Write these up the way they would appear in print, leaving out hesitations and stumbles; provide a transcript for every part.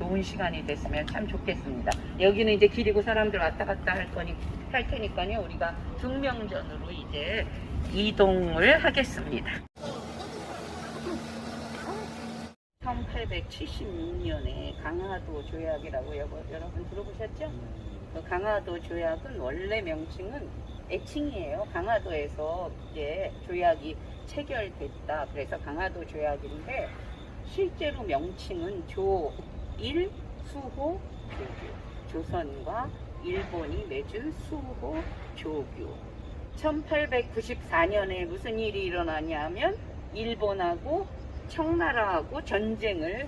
좋은 시간이 됐으면 참 좋겠습니다. 여기는 이제 길이고 사람들 왔다 갔다 할 테니까요. 우리가 중명전으로 이제 이동을 하겠습니다. 1876년에 강화도 조약이라고 여러분 들어보셨죠? 그 강화도 조약은 원래 명칭은 애칭이에요. 강화도에서 이제 조약이 체결됐다. 그래서 강화도 조약인데 실제로 명칭은 조일 수호 조규. 조선과 일본이 맺은 수호 조규. 1894년에 무슨 일이 일어나냐면 일본하고 청나라하고 전쟁을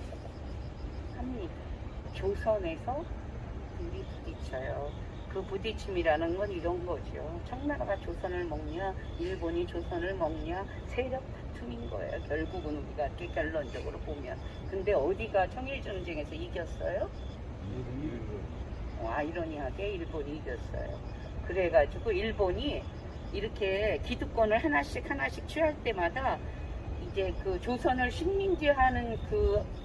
합니다. 조선에서 둘이 부딪혀요. 그 부딪힘이라는 건 이런 거죠. 청나라가 조선을 먹냐, 일본이 조선을 먹냐, 세력 다툼인 거예요. 결국은 우리가 이렇게 결론적으로 보면. 근데 어디가 청일전쟁에서 이겼어요? 아이러니하게 일본이 이겼어요. 그래가지고 일본이 이렇게 기득권을 하나씩 취할 때마다 이제 그 조선을 식민지하는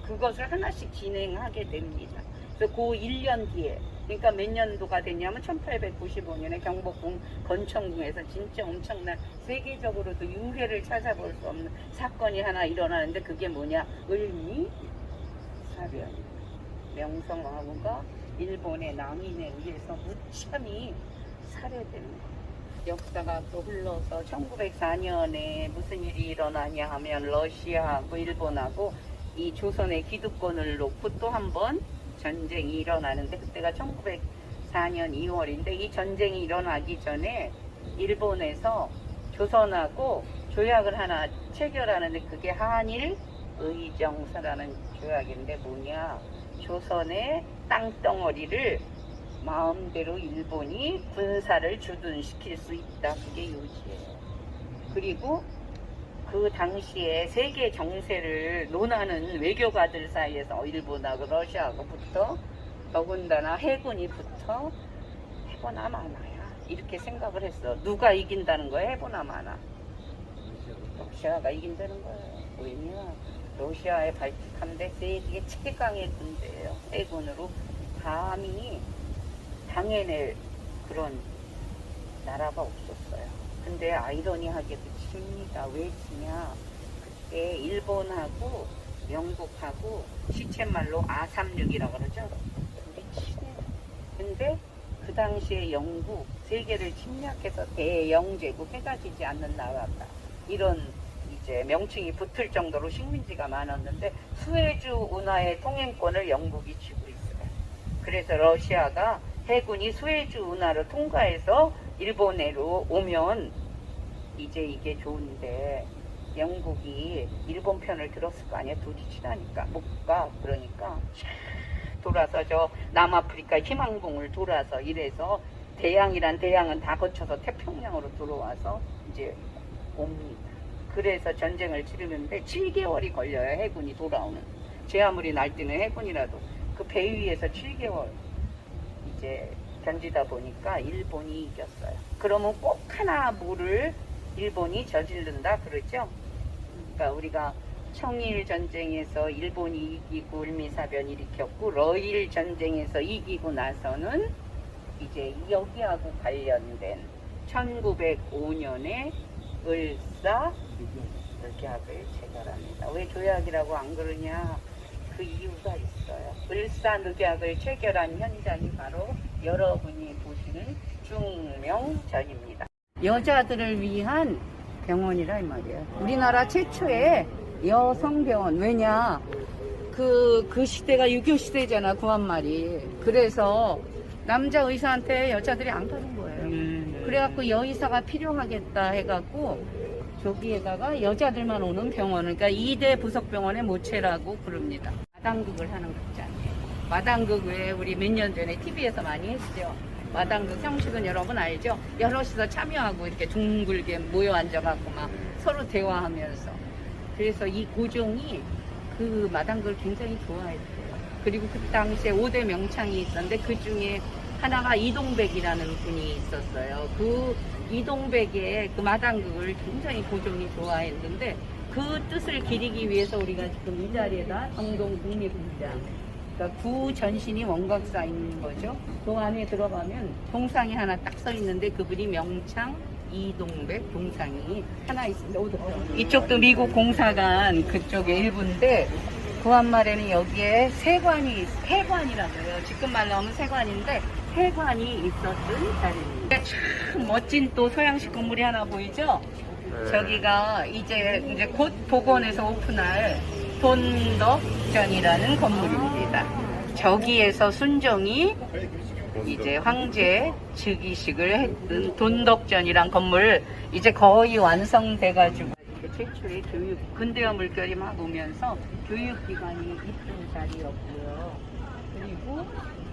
그것을 하나씩 진행하게 됩니다. 그래서 그 1년 뒤에, 그러니까 몇 년도가 됐냐면 1895년에 경복궁 건천궁에서 진짜 엄청난 세계적으로도 유례를 찾아볼 수 없는 사건이 하나 일어나는데 그게 뭐냐? 을미사변. 명성황후가 일본의 낭인에 의해서 무참히 살해됩니다. 역사가 또 흘러서 1904년에 무슨 일이 일어나냐 하면 러시아하고 일본하고 이 조선의 기득권을 놓고 또 한 번 전쟁이 일어나는데 그때가 1904년 2월인데 이 전쟁이 일어나기 전에 일본에서 조선하고 조약을 하나 체결하는데 그게 한일 의정서라는 조약인데 뭐냐? 조선의 땅덩어리를 마음대로 일본이 군사를 주둔시킬 수 있다. 그게 요지예요. 그리고 그 당시에 세계 정세를 논하는 외교가들 사이에서 일본하고 러시아하고 붙어 더군다나 해군이 붙어 해보나 마나야 이렇게 생각을 했어. 누가 이긴다는 거야? 해보나 마나. 러시아가 이긴다는 거예요. 왜냐? 러시아의 발틱 함대 세계 최강의 군대예요. 해군으로 감히 당해낼 그런 나라가 없었어요. 근데 아이러니하게도 칩니다. 왜 치냐? 그때 일본하고 영국하고 시쳇말로 아36이라고 그러죠. 근데 치네. 근데 그 당시에 영국 세계를 침략해서 대영제국 해가지지 않는 나라다. 이런 이제 명칭이 붙을 정도로 식민지가 많았는데 수에즈 운하의 통행권을 영국이 쥐고 있어요. 그래서 러시아가 해군이 수에즈 운하를 통과해서 일본해로 오면 이제 이게 좋은데 영국이 일본 편을 들었을 거 아니야. 둘이 친하니까 못 가. 그러니까 돌아서 저 남아프리카 희망봉을 돌아서 이래서 대양이란 대양은 다 거쳐서 태평양으로 들어와서 이제 옵니다. 그래서 전쟁을 치르는데 7개월이 걸려요. 해군이 돌아오는. 제 아무리 날뛰는 해군이라도 그 배 위에서 7개월 이제 견디다 보니까 일본이 이겼어요. 그러면 꼭 하나 뭐를 일본이 저지른다 그러죠. 그러니까 우리가 청일 전쟁에서 일본이 이기고 을미사변 일으켰고 러일 전쟁에서 이기고 나서는 이제 여기하고 관련된 1905년에 을사 늑약을 체결합니다. 왜 조약이라고 안 그러냐? 그 이유가 있어요. 을사 늑약을 체결한 현장이 바로 여러분이 보시는 중명전입니다. 여자들을 위한 병원이라 이 말이에요. 우리나라 최초의 여성병원. 왜냐? 그 시대가 6.25 시대잖아, 구한말이. 그래서 남자 의사한테 여자들이 안 가는 거예요. 그래갖고 여의사가 필요하겠다 해갖고 저기에다가 여자들만 오는 병원을, 그러니까 2대 부속병원의 모체라고 부릅니다. 마당극을 하는 극장이에요. 마당극 외에 우리 몇 년 전에 TV에서 많이 했죠. 마당극 형식은 여러분 알죠? 여럿이서 참여하고 이렇게 둥글게 모여 앉아갖고 막 서로 대화하면서. 그래서 이 고종이 그 마당극을 굉장히 좋아했대요. 그리고 그 당시에 5대 명창이 있었는데 그 중에 하나가 이동백이라는 분이 있었어요. 그 이동백의 그 마당극을 굉장히 고종이 좋아했는데 그 뜻을 기리기 위해서 우리가 지금 이 자리에다 정동 국립극장 그러니까 구 전신이 원각 쌓인 거죠. 그 안에 들어가면 동상이 하나 딱 서 있는데 그분이 명창 이동백 동상이 하나 있습니다. 이쪽도 미국 공사관 그쪽의 일부인데 그 한말에는 여기에 해관이라고 해요. 지금 말로 하면 세관인데 해관이 있었던 자리입니다. 참 멋진 또 서양식 건물이 하나 보이죠? 네. 저기가 이제 곧 복원해서 오픈할 돈덕전이라는 건물입니다. 저기에서 순종이 이제 황제 즉위식을 했던 돈덕전이란 건물 이제 거의 완성돼가지고 최초의 근대화 물결이 막 오면서 교육기관이 있던 자리였고요. 그리고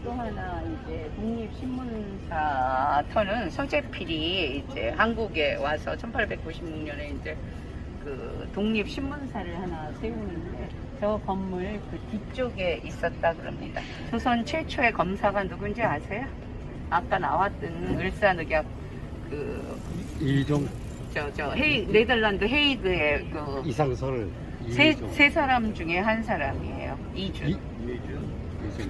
또 하나 이제 독립신문사터는 서재필이 이제 한국에 와서 1896년에 이제 그 독립신문사를 하나 세우는데 저 건물 그 뒤쪽에 있었다 그럽니다. 조선 최초의 검사가 누군지 아세요? 아까 나왔던 을사늑약 그 이종 네덜란드 헤이그의 그 이상설 세 사람 중에 한 사람이에요. 이준. 이준.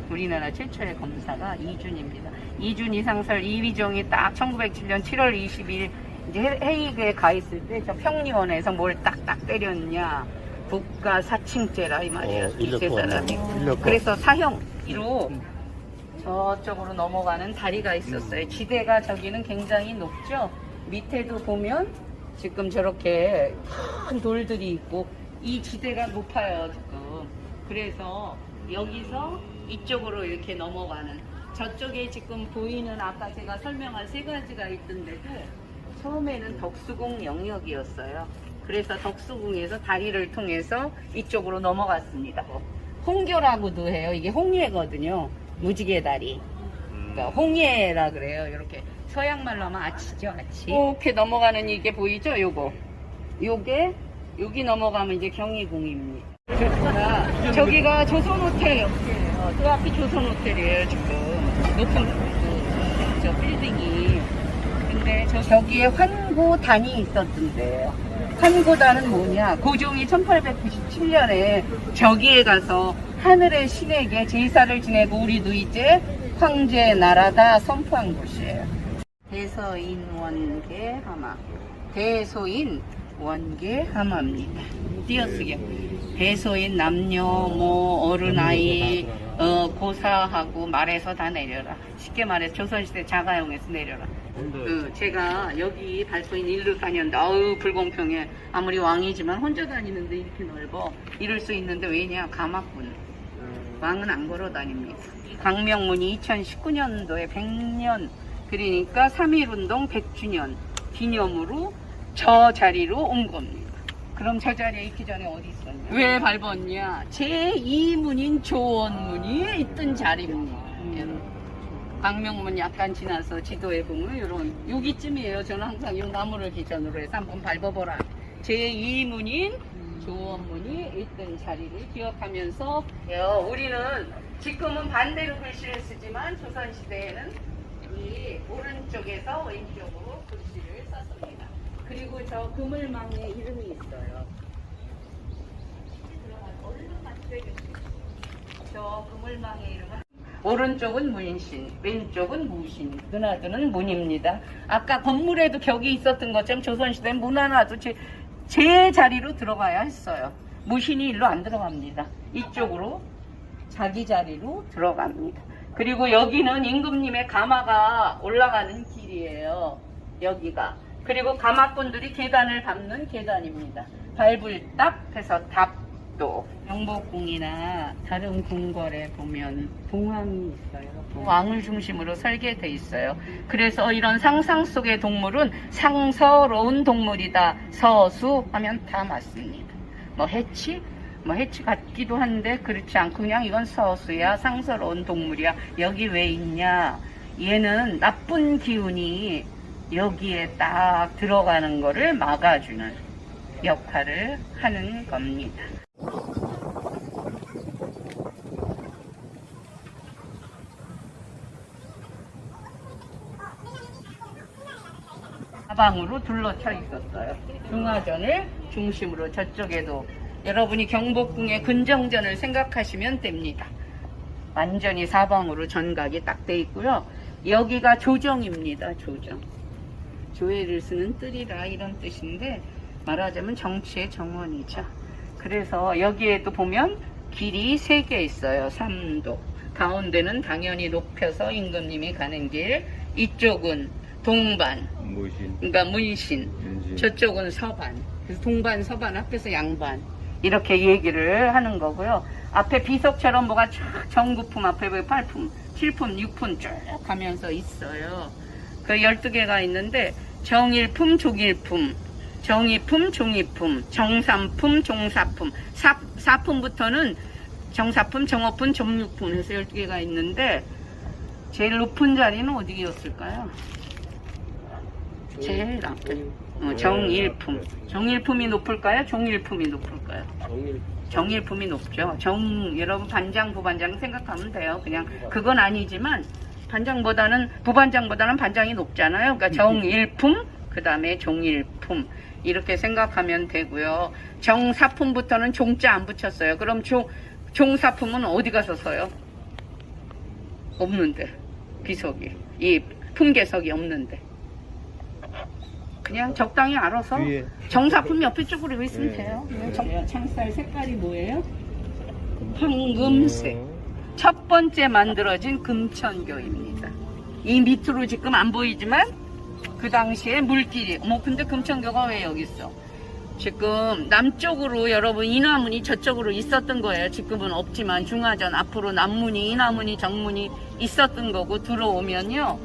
우리나라 최초의 검사가 이준입니다. 이준 이상설 이휘종이 딱 1907년 7월 20일 이제 헤이그에 가 있을 때 저 평리원에서 뭘 딱딱 때렸냐. 국가 사칭죄라 이 말이에요. 이 세 사람이. 그래서 사형으로 저쪽으로 넘어가는 다리가 있었어요. 지대가 저기는 굉장히 높죠. 밑에도 보면 지금 저렇게 큰 돌들이 있고 이 지대가 높아요 지금. 그래서 여기서 이쪽으로 이렇게 넘어가는 저쪽에 지금 보이는 아까 제가 설명한 세 가지가 있던데도 처음에는 덕수궁 영역이었어요. 그래서 덕수궁에서 다리를 통해서 이쪽으로 넘어갔습니다. 홍교라고도 해요. 이게 홍예거든요. 무지개 다리. 그러니까 홍예라 그래요. 이렇게 서양말로 하면 아치죠, 아치. 이렇게 넘어가는 이게 보이죠, 요거. 요게 여기 넘어가면 이제 경희궁입니다. 저기가 조선호텔 옆이에요. 그 앞이 조선호텔이에요, 지금. 높은 저 빌딩이. 근데 저기에 환고단이 있었던데요. 환고단은 뭐냐? 고종이 1897년에 저기에 가서 하늘의 신에게 제사를 지내고 우리도 이제 황제 나라다 선포한 곳이에요. 대서인 원계 하마. 대소인 원계 하마입니다. 띄어쓰기요. 대소인 남녀 뭐 어른 아이 고사하고 말해서 다 내려라. 쉽게 말해서 조선시대 자가용에서 내려라. 제가 여기 발포인 일로 다녔는데 아우 불공평해. 아무리 왕이지만 혼자 다니는데 이렇게 넓어. 이럴 수 있는데 왜냐? 가막군. 왕은 안 걸어 다닙니다. 광명문이 2019년도에 100년 그러니까 3.1운동 100주년 기념으로 저 자리로 온 겁니다. 그럼 저 자리에 있기 전에 어디 있었냐? 왜 밟았냐? 제2문인 조원문이 있던 자리입니다. 광명문 약간 지나서 지도에 보면 이런 여기쯤이에요. 저는 항상 이 나무를 기준으로 해서 한번 밟아보라. 제2문인 조원문이 있던 자리를 기억하면서 우리는 지금은 반대로 글씨를 쓰지만 조선시대에는 이 오른쪽에서 왼쪽으로 글씨를 썼습니다. 그리고 저 그물망에 이름이 있어요. 저 그물망의 이름은 오른쪽은 문신, 왼쪽은 무신, 누나들은 문입니다. 아까 건물에도 격이 있었던 것처럼 조선시대는 문 하나도 제 자리로 들어가야 했어요. 무신이 일로 안 들어갑니다. 이쪽으로 자기 자리로 들어갑니다. 그리고 여기는 임금님의 가마가 올라가는 길이에요. 여기가. 그리고 가마꾼들이 계단을 밟는 계단입니다. 밟을 딱 해서 답도. 경복궁이나 다른 궁궐에 보면 동왕이 있어요. 왕을 중심으로 설계돼 있어요. 그래서 이런 상상 속의 동물은 상서로운 동물이다. 서수 하면 다 맞습니다. 해치 같기도 한데 그렇지 않고 그냥 이건 서수야. 상서로운 동물이야. 여기 왜 있냐? 얘는 나쁜 기운이 여기에 딱 들어가는 거를 막아주는 역할을 하는 겁니다. 사방으로 둘러쳐 있었어요. 중화전을 중심으로 저쪽에도 여러분이 경복궁의 근정전을 생각하시면 됩니다. 완전히 사방으로 전각이 딱 돼 있고요. 여기가 조정입니다. 조정. 조회를 쓰는 뜰이라 이런 뜻인데 말하자면 정치의 정원이죠. 그래서 여기에도 보면 길이 3개 있어요. 삼도. 가운데는 당연히 높여서 임금님이 가는 길, 이쪽은 동반, 그러니까 문신, 저쪽은 서반. 그래서 동반, 서반 합해서 양반. 이렇게 얘기를 하는 거고요. 앞에 비석처럼 뭐가 쫙 정구품 앞에 8품, 7품, 6품 쭉 가면서 있어요. 그 12개가 있는데 정일품, 종일품, 정이품, 종이품, 정삼품, 종사품, 4품부터는 정사품, 정어품, 정육품 해서 12개가 있는데 제일 높은 자리는 어디였을까요? 제일 앞에 정일품. 정일품이 높을까요? 종일품이 높을까요? 정일품이 높죠. 여러분 반장, 부반장 생각하면 돼요. 그냥 그건 아니지만 부반장보다는 반장이 높잖아요. 그러니까 정일품, 그 다음에 종일품 이렇게 생각하면 되고요. 정사품부터는 종자 안 붙였어요. 그럼 종사품은 어디 가서 서요? 없는데 비석이 이 품계석이 없는데 그냥 적당히 알아서 정사품 옆에 쪽으로 있으면 돼요. 창살 색깔이 뭐예요? 황금색. 첫 번째 만들어진 금천교입니다. 이 밑으로 지금 안 보이지만 그 당시에 물길이 근데 금천교가 왜 여기 있어? 지금 남쪽으로 여러분 인화문이 저쪽으로 있었던 거예요. 지금은 없지만 중화전 앞으로 남문이, 인화문이, 정문이 있었던 거고 들어오면요.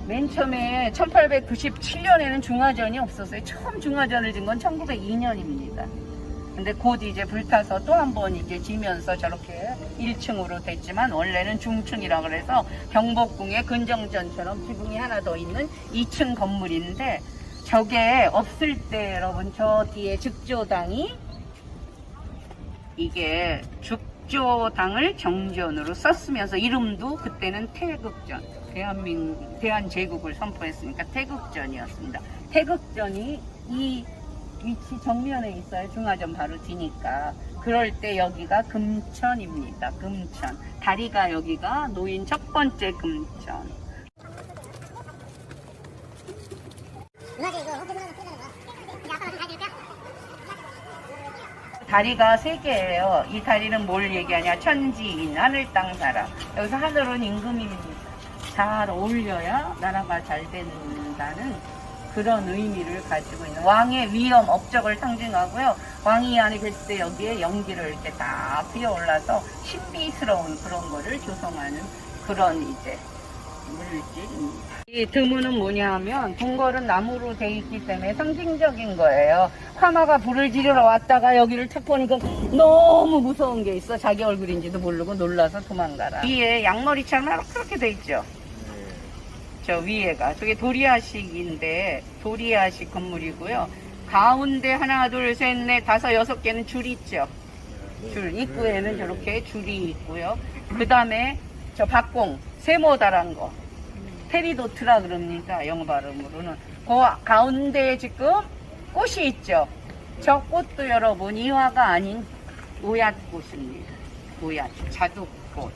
맨 처음에 1897년에는 중화전이 없었어요. 처음 중화전을 진 건 1902년입니다. 근데 곧 이제 불타서 또 한 번 이제 지면서 저렇게 1층으로 됐지만 원래는 중층이라 그래서 경복궁에 근정전처럼 지붕이 하나 더 있는 2층 건물인데 저게 없을 때 여러분 저 뒤에 즉조당이 이게 즉조당을 정전으로 썼으면서 이름도 그때는 태극전 대한제국을 선포했으니까 태극전이었습니다. 태극전이 이 위치 정면에 있어요. 중화전 바로 뒤니까. 그럴 때 여기가 금천입니다. 금천. 다리가 여기가 놓인 첫 번째 금천. 다리가 3개예요. 이 다리는 뭘 얘기하냐? 천지인, 하늘 땅 사람. 여기서 하늘은 임금입니다. 잘 어울려야 나라가 잘 된다는 그런 의미를 가지고 있는 왕의 위엄, 업적을 상징하고요. 왕이 안에 계실 때 여기에 연기를 이렇게 딱 피어올라서 신비스러운 그런 거를 조성하는 그런 이제 물질입니다. 이 드문은 뭐냐 하면 동걸은 나무로 돼 있기 때문에 상징적인 거예요. 화마가 불을 지르러 왔다가 여기를 탁 보니까 너무 무서운 게 있어. 자기 얼굴인지도 모르고 놀라서 도망가라. 위에 양머리처럼 그렇게 돼 있죠. 저 위에가 저게 도리아식인데 도리아식 건물이고요. 가운데 하나 둘 셋 넷 다섯 6개는 줄 있죠. 줄 입구에는 저렇게 줄이 있고요. 그 다음에 저 박공 세모다란 거 페리도트라 그럽니다. 영어 발음으로는. 그 가운데에 지금 꽃이 있죠. 저 꽃도 여러분 이화가 아닌 오얏꽃입니다. 오얏 자두꽃.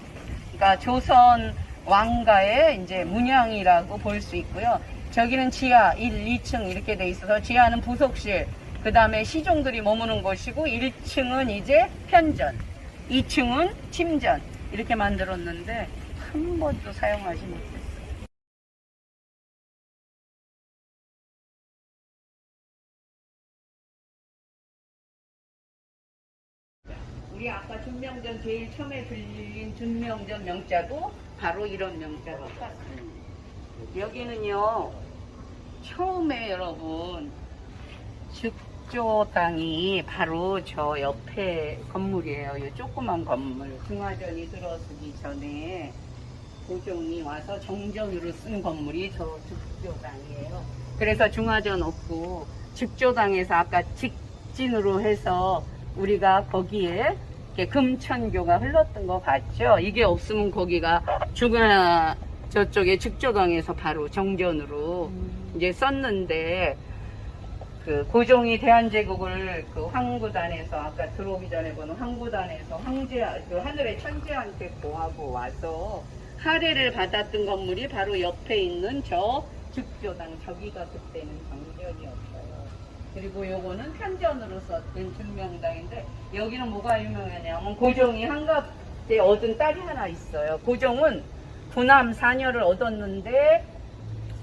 그러니까 조선 왕가의 이제 문양이라고 볼 수 있고요. 저기는 지하 1, 2층 이렇게 돼 있어서 지하는 부속실, 그 다음에 시종들이 머무는 곳이고 1층은 이제 편전, 2층은 침전 이렇게 만들었는데 한 번도 사용하지 못했어요. 우리 아까 준명전 제일 처음에 들린 준명전 명자도 바로 이런 명자가 같습니다. 여기는요 처음에 여러분 즉조당이 바로 저 옆에 건물이에요. 이 조그만 건물. 중화전이 들어서기 전에 고종이 와서 정전으로 쓴 건물이 저 즉조당이에요. 그래서 중화전 없고 즉조당에서 아까 직진으로 해서 우리가 거기에 이렇게 금천교가 흘렀던 거 봤죠? 이게 없으면 거기가 저쪽에 즉조당에서 바로 정전으로 이제 썼는데 그 고종이 대한제국을 그 황구단에서 아까 들어오기 전에 보는 황구단에서 그 하늘의 천재한테 구하고 와서 할애를 받았던 건물이 바로 옆에 있는 저 즉교당, 저기가 그때는 정전이었어요. 그리고 요거는 편전으로 썼던 증명당인데, 여기는 뭐가 유명하냐면 고종이 한갑 때 얻은 딸이 하나 있어요. 고종은 부남 4녀를 얻었는데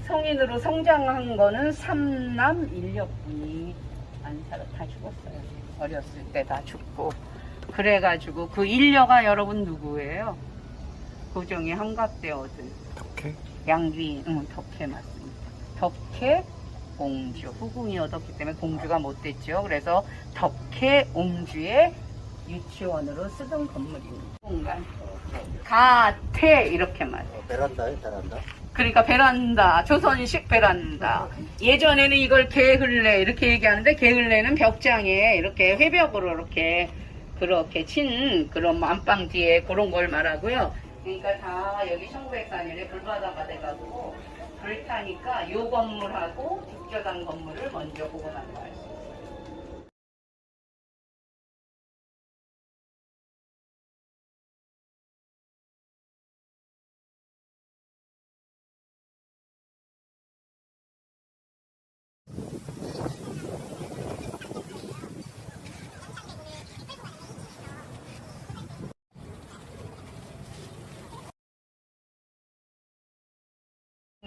성인으로 성장한 거는 3남 1녀뿐이 안 살아, 다 죽었어요. 어렸을 때 다 죽고. 그래가지고 그 1녀가 여러분 누구예요? 고종이 한갑 때 얻은 덕혜? 양귀, 덕혜 맞습니다. 덕혜 옹주, 후궁이 얻었기 때문에 공주가 못 됐죠. 그래서 덕혜 옹주의 유치원으로 쓰던 건물입니다. 공간 가태 이렇게 말해요. 베란다에 베란다? 그러니까 베란다, 조선식 베란다. 예전에는 이걸 게을레 이렇게 얘기하는데, 게을레는 벽장에 이렇게 회벽으로 이렇게 그렇게 친 그런 안방 뒤에 그런 걸 말하고요. 그러니까 다 여기 1904년에 불바다가 돼가지고 불타니까 요 건물하고 즉교당 건물을 먼저 보고 난 거예요.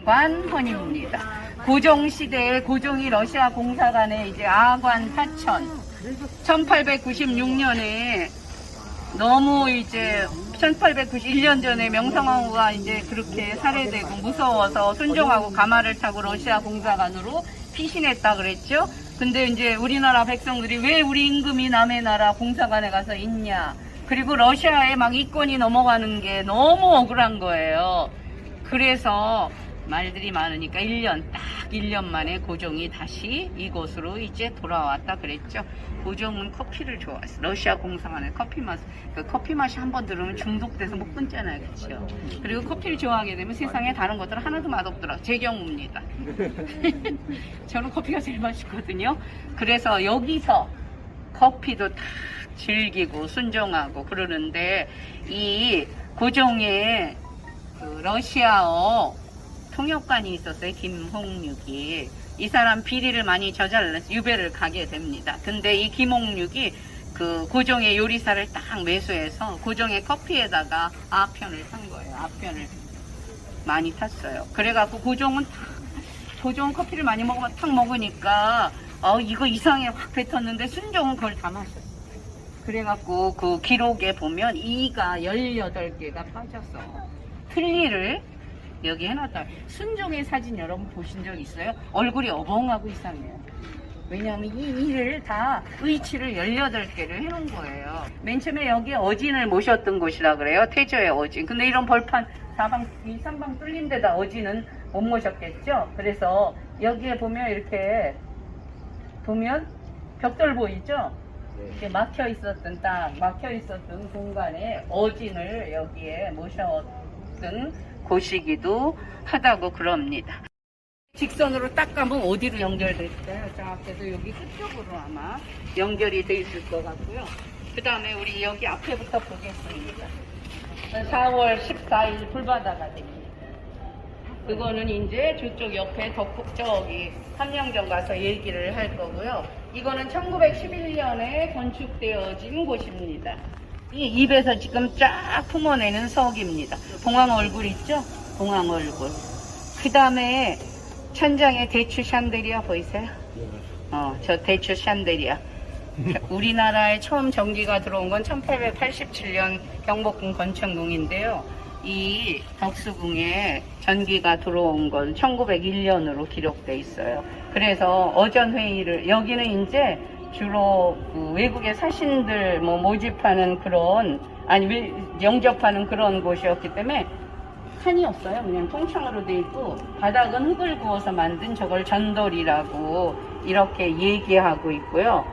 관헌입니다. 고종시대에 고종이 러시아 공사관에 이제 아관 사천 1896년에 너무 이제 1891년 전에 명성황후가 이제 그렇게 살해되고 무서워서 순종하고 가마를 타고 러시아 공사관으로 피신했다 그랬죠. 근데 이제 우리나라 백성들이 왜 우리 임금이 남의 나라 공사관에 가서 있냐. 그리고 러시아에 막 이권이 넘어가는 게 너무 억울한 거예요. 그래서 말들이 많으니까 1년 만에 고종이 다시 이곳으로 이제 돌아왔다 그랬죠. 고종은 커피를 좋아했어. 러시아 공사관의 커피 맛. 그 커피 맛이 한번 들으면 중독돼서 못 끊잖아요. 그렇죠? 그리고 커피를 좋아하게 되면 세상에 다른 것들은 하나도 맛없더라고요. 제 경우입니다. 저는 커피가 제일 맛있거든요. 그래서 여기서 커피도 다 즐기고 순종하고 그러는데, 이 고종의 그 러시아어 통역관이 있었어요. 김홍육이. 이 사람 비리를 많이 저질러서 유배를 가게 됩니다. 근데 이 김홍육이 그 고종의 요리사를 딱 매수해서 고종의 커피에다가 아편을 산 거예요. 아편을 많이 탔어요. 그래갖고 고종은 커피를 많이 먹으면 탁 먹으니까 이거 이상해 확 뱉었는데 순종은 그걸 다 마셨어요. 그래갖고 그 기록에 보면 이가 18개가 빠져서 틀니를 여기 해놨다. 순종의 사진 여러분 보신 적 있어요? 얼굴이 어벙하고 이상해요. 왜냐하면 이 이를 다 의치를 18개를 해놓은 거예요. 맨 처음에 여기 어진을 모셨던 곳이라 그래요. 태조의 어진. 근데 이런 벌판 이 삼방 뚫린 데다 어진은 못 모셨겠죠. 그래서 여기에 보면 이렇게 보면 벽돌 보이죠? 이렇게 막혀 있었던 공간에 어진을 여기에 모셨던 곳이기도 하다고 그럽니다. 직선으로 딱 가면 어디로 연결될까요? 저 앞에도 여기 끝쪽으로 아마 연결이 돼 있을 것 같고요. 그 다음에 우리 여기 앞에부터 보겠습니다. 4월 14일 불바다가 됩니다. 그거는 이제 저쪽 옆에 저기 함령정 가서 얘기를 할 거고요. 이거는 1911년에 건축되어진 곳입니다. 이 입에서 지금 쫙 품어내는 석입니다. 봉황 얼굴 있죠? 봉황 얼굴. 그 다음에 천장에 대추 샹데리아 보이세요? 저 대추 샹데리아. 우리나라에 처음 전기가 들어온 건 1887년 경복궁 건축궁인데요. 이 덕수궁에 전기가 들어온 건 1901년으로 기록돼 있어요. 그래서 어전회의를, 여기는 이제 주로 그 외국의 사신들 모집하는 그런, 영접하는 그런 곳이었기 때문에 칸이 없어요. 그냥 통창으로 돼 있고, 바닥은 흙을 구워서 만든 저걸 전돌이라고 이렇게 얘기하고 있고요.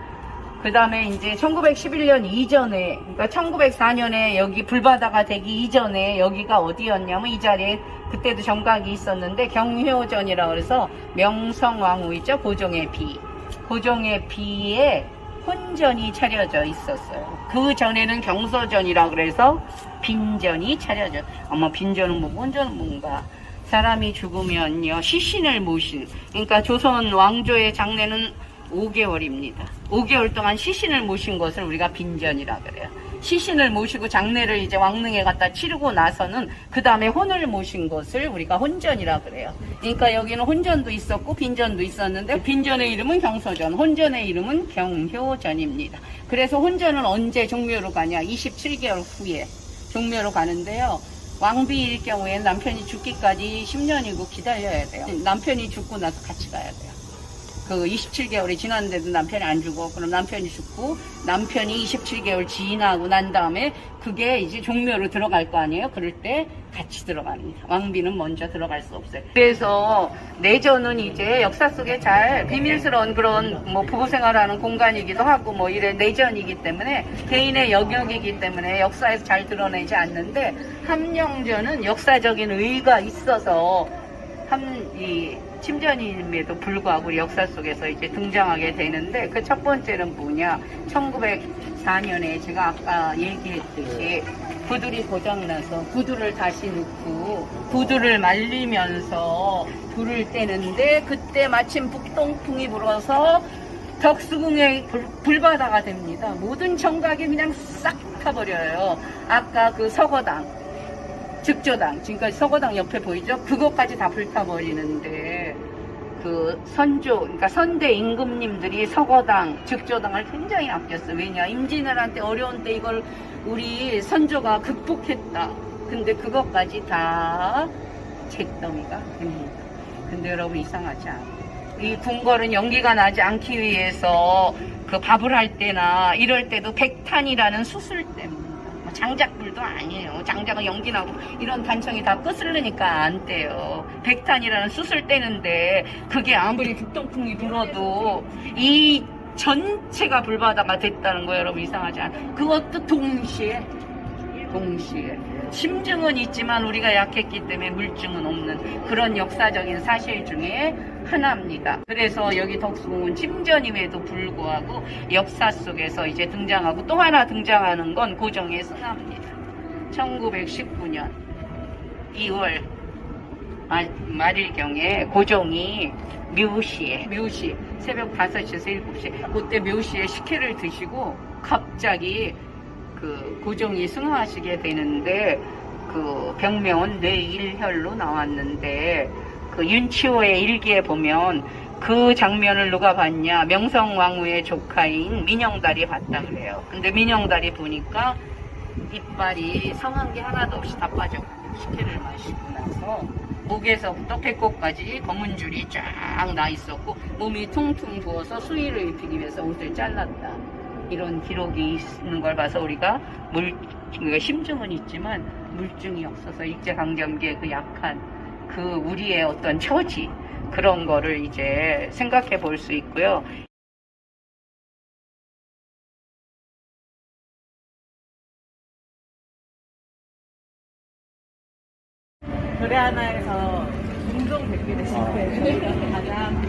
그 다음에 이제 1911년 이전에, 그러니까 1904년에 여기 불바다가 되기 이전에 여기가 어디였냐면 이 자리에 그때도 정각이 있었는데 경효전이라고 해서 명성왕후 있죠? 고종의 비. 고종의 비에 혼전이 차려져 있었어요. 그 전에는 경서전이라 그래서 빈전이 차려져. 어머, 빈전은 뭐고 혼전은 뭔가. 사람이 죽으면요 시신을 모신, 그러니까 조선 왕조의 장례는 5개월입니다. 5개월 동안 시신을 모신 것을 우리가 빈전이라 그래요. 시신을 모시고 장례를 이제 왕릉에 갖다 치르고 나서는 그 다음에 혼을 모신 것을 우리가 혼전이라 그래요. 그러니까 여기는 혼전도 있었고 빈전도 있었는데, 빈전의 이름은 경서전, 혼전의 이름은 경효전입니다. 그래서 혼전은 언제 종묘로 가냐? 27개월 후에 종묘로 가는데요. 왕비일 경우에 남편이 죽기까지 10년이고 기다려야 돼요. 남편이 죽고 나서 같이 가야 돼요. 그 27개월이 지났는데도 남편이 안 죽어. 그럼 남편이 죽고 남편이 27개월 지나고 난 다음에 그게 이제 종묘로 들어갈 거 아니에요. 그럴 때 같이 들어갑니다. 왕비는 먼저 들어갈 수 없어요. 그래서 내전은 이제 역사 속에 잘 비밀스러운 그런 뭐 부부생활하는 공간이기도 하고 뭐 이래 내전이기 때문에 개인의 영역이기 때문에 역사에서 잘 드러내지 않는데, 함령전은 역사적인 의의가 있어서 이 침전임에도 불구하고 우리 역사 속에서 이제 등장하게 되는데, 그 첫 번째는 뭐냐? 1904년에 제가 아까 얘기했듯이 구들이 고장나서 구두를 다시 넣고 구두를 말리면서 불을 떼는데, 그때 마침 북동풍이 불어서 덕수궁에 불바다가 됩니다. 모든 정각이 그냥 싹 타버려요. 아까 그 서거당, 즉조당, 지금까지 서거당 옆에 보이죠? 그것까지 다 불타버리는데, 그 선조, 그러니까 선대 임금님들이 서거당, 즉조당을 굉장히 아꼈어요. 왜냐? 임진왜란때 어려운 때 이걸 우리 선조가 극복했다. 근데 그것까지 다 잿더미가 됩니다. 근데 여러분 이상하지 않아요? 이 궁궐은 연기가 나지 않기 위해서 그 밥을 할 때나 이럴 때도 백탄이라는 수술 때문에, 장작불도 아니에요. 장작은 연기 나고 이런 단청이 다 끄스르니까 안 떼요. 백탄이라는 수술 떼는데 그게 아무리 북동풍이 불어도 이 전체가 불바다가 됐다는 거예요. 여러분 이상하지 않아요? 그것도 동시에 심증은 있지만 우리가 약했기 때문에 물증은 없는 그런 역사적인 사실 중에 하나입니다. 그래서 여기 덕수궁은 침전임에도 불구하고 역사 속에서 이제 등장하고, 또 하나 등장하는 건 고종의 승하입니다. 1919년 2월 말일경에 고종이 묘시 새벽 5시에서 7시 그때 묘시에 식혜를 드시고 갑자기 그 고종이 승하하시게 되는데, 그 병명은 뇌일혈로 나왔는데, 그 윤치호의 일기에 보면 그 장면을 누가 봤냐? 명성왕후의 조카인 민영달이 봤다 그래요. 근데 민영달이 보니까 이빨이 성한 게 하나도 없이 다 빠졌고, 식혜를 마시고 나서 목에서부터 배꼽까지 검은 줄이 쫙 나 있었고, 몸이 퉁퉁 부어서 수의를 입히기 위해서 옷을 잘랐다. 이런 기록이 있는 걸 봐서 우리가 심증은 있지만 물증이 없어서 일제강점기의 그 약한 그 우리의 어떤 처지, 그런 거를 이제 생각해 볼 수 있고요. 노래 하나에서 종종 뵙게 되신 거예요. 가장